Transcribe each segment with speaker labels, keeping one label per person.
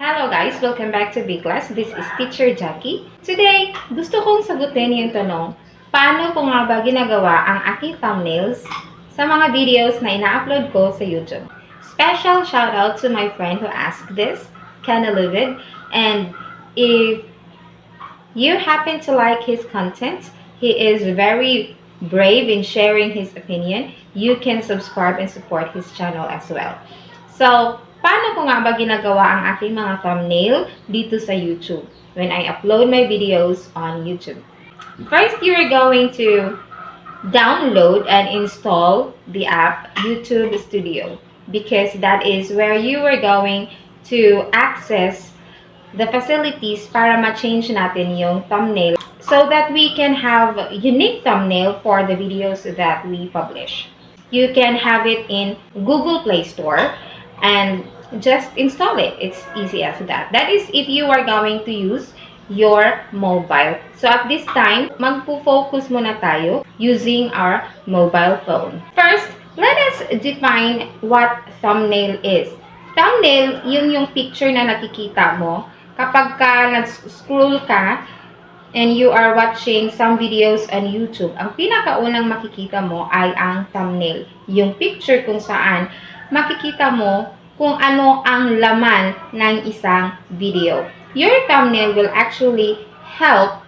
Speaker 1: Hello guys! Welcome back to VClass. This is Teacher Jackie. Today, gusto kong sagutin yung tanong, paano ko nga ba ginagawa ang aking thumbnails sa mga videos na ina-upload ko sa YouTube? Special shout out to my friend who asked this, Kenna Livid. And if you happen to like his content, he is very brave in sharing his opinion. You can subscribe and support his channel as well. So, paano ko nga ba ginagawa ang aking mga thumbnail dito sa YouTube when I upload my videos on YouTube? First, you're going to download and install the app YouTube Studio because that is where you are going to access the facilities para ma-change natin yung thumbnail so that we can have unique thumbnail for the videos that we publish. You can have it in Google Play Store and just install it. It's easy as that. That is if you are going to use your mobile. So at this time, magpo-focus muna tayo using our mobile phone. First, let us define what thumbnail is. Thumbnail, yung picture na nakikita mo kapag ka nag-scroll ka and you are watching some videos on YouTube. Ang pinakaunang makikita mo ay ang thumbnail. Yung picture kung saan makikita mo kung ano ang laman ng isang video. Your thumbnail will actually help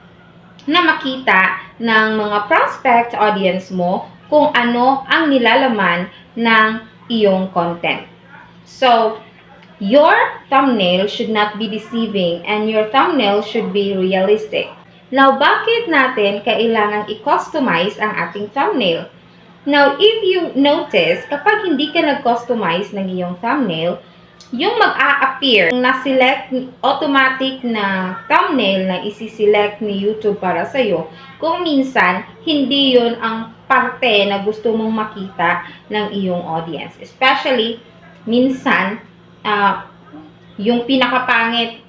Speaker 1: na makita ng mga prospect audience mo kung ano ang nilalaman ng iyong content. So, your thumbnail should not be deceiving and your thumbnail should be realistic. Now, bakit natin kailangang i-customize ang ating thumbnail? Now, if you notice, kapag hindi ka nag-customize ng iyong thumbnail, yung mag-a-appear na-select automatic na thumbnail na isi-select ni YouTube para sa'yo, kung minsan, hindi yun ang parte na gusto mong makita ng iyong audience. Especially, minsan, yung pinakapangit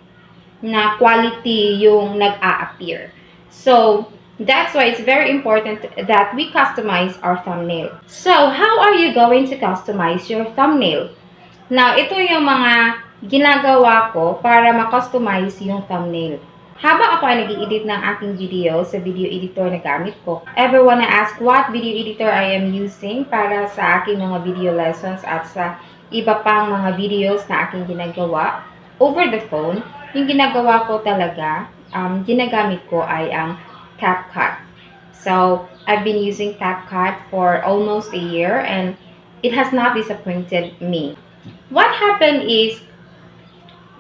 Speaker 1: na quality yung nag-a-appear. So, that's why it's very important that we customize our thumbnail. So, how are you going to customize your thumbnail? Now, ito yung mga ginagawa ko para ma-customize yung thumbnail. Habang ako ay nag-i-edit ng aking video sa video editor na gamit ko, everyone ask what video editor I am using para sa aking mga video lessons at sa iba pang mga videos na aking ginagawa over the phone. Yung ginagawa ko talaga, ginagamit ko ay ang CapCut. So, I've been using CapCut for almost a year and it has not disappointed me. What happened is,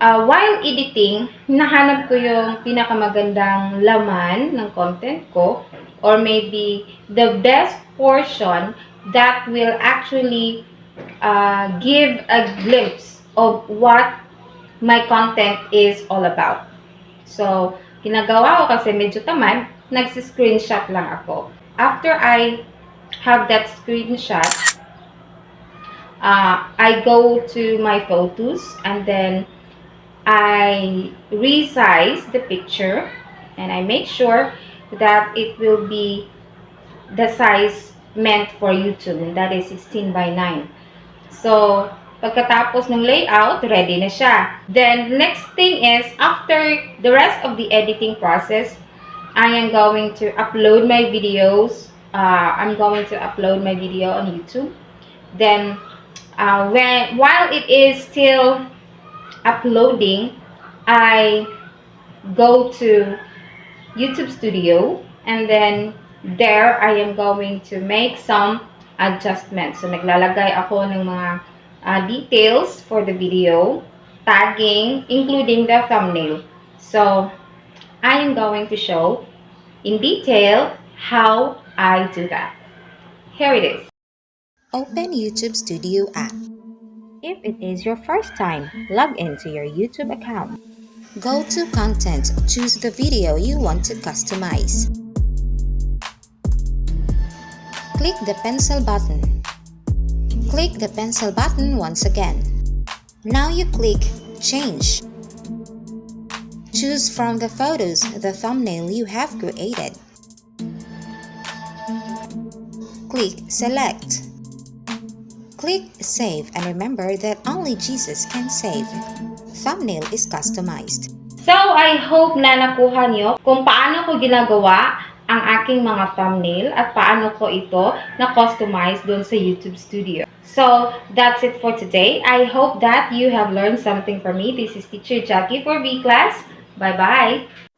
Speaker 1: while editing, nahanap ko yung pinakamagandang laman ng content ko or maybe the best portion that will actually give a glimpse of what my content is all about. So, ginagawa ko kasi medyo tamad, nagsi-screenshot lang ako. After I have that screenshot, I go to my photos and then I resize the picture and I make sure that it will be the size meant for YouTube, and that is 16 by 9. So, pagkatapos ng layout, ready na siya. Then, next thing is, after the rest of the editing process, I am going to upload my videos. I'm going to upload my video on YouTube. Then, while it is still uploading, I go to YouTube Studio and then there I am going to make some adjustments. So, naglalagay ako ng mga details for the video, tagging, including the thumbnail. So, I am going to show in detail how I do that. Here it is.
Speaker 2: Open YouTube Studio app.
Speaker 1: If it is your first time, log into your YouTube account.
Speaker 2: Go to Content, choose the video you want to customize. Click the pencil button. Click the pencil button once again. Now you click Change. Choose from the photos the thumbnail you have created. Click Select. Click Save and remember that only Jesus can save. thumbnail is customized.
Speaker 1: So, I hope na nakuha niyo kung paano ko ginagawa ang aking mga thumbnail at paano ko ito na-customize doon sa YouTube Studio. So, that's it for today. I hope that you have learned something from me. This is Teacher Jackie for VClass. Bye-bye!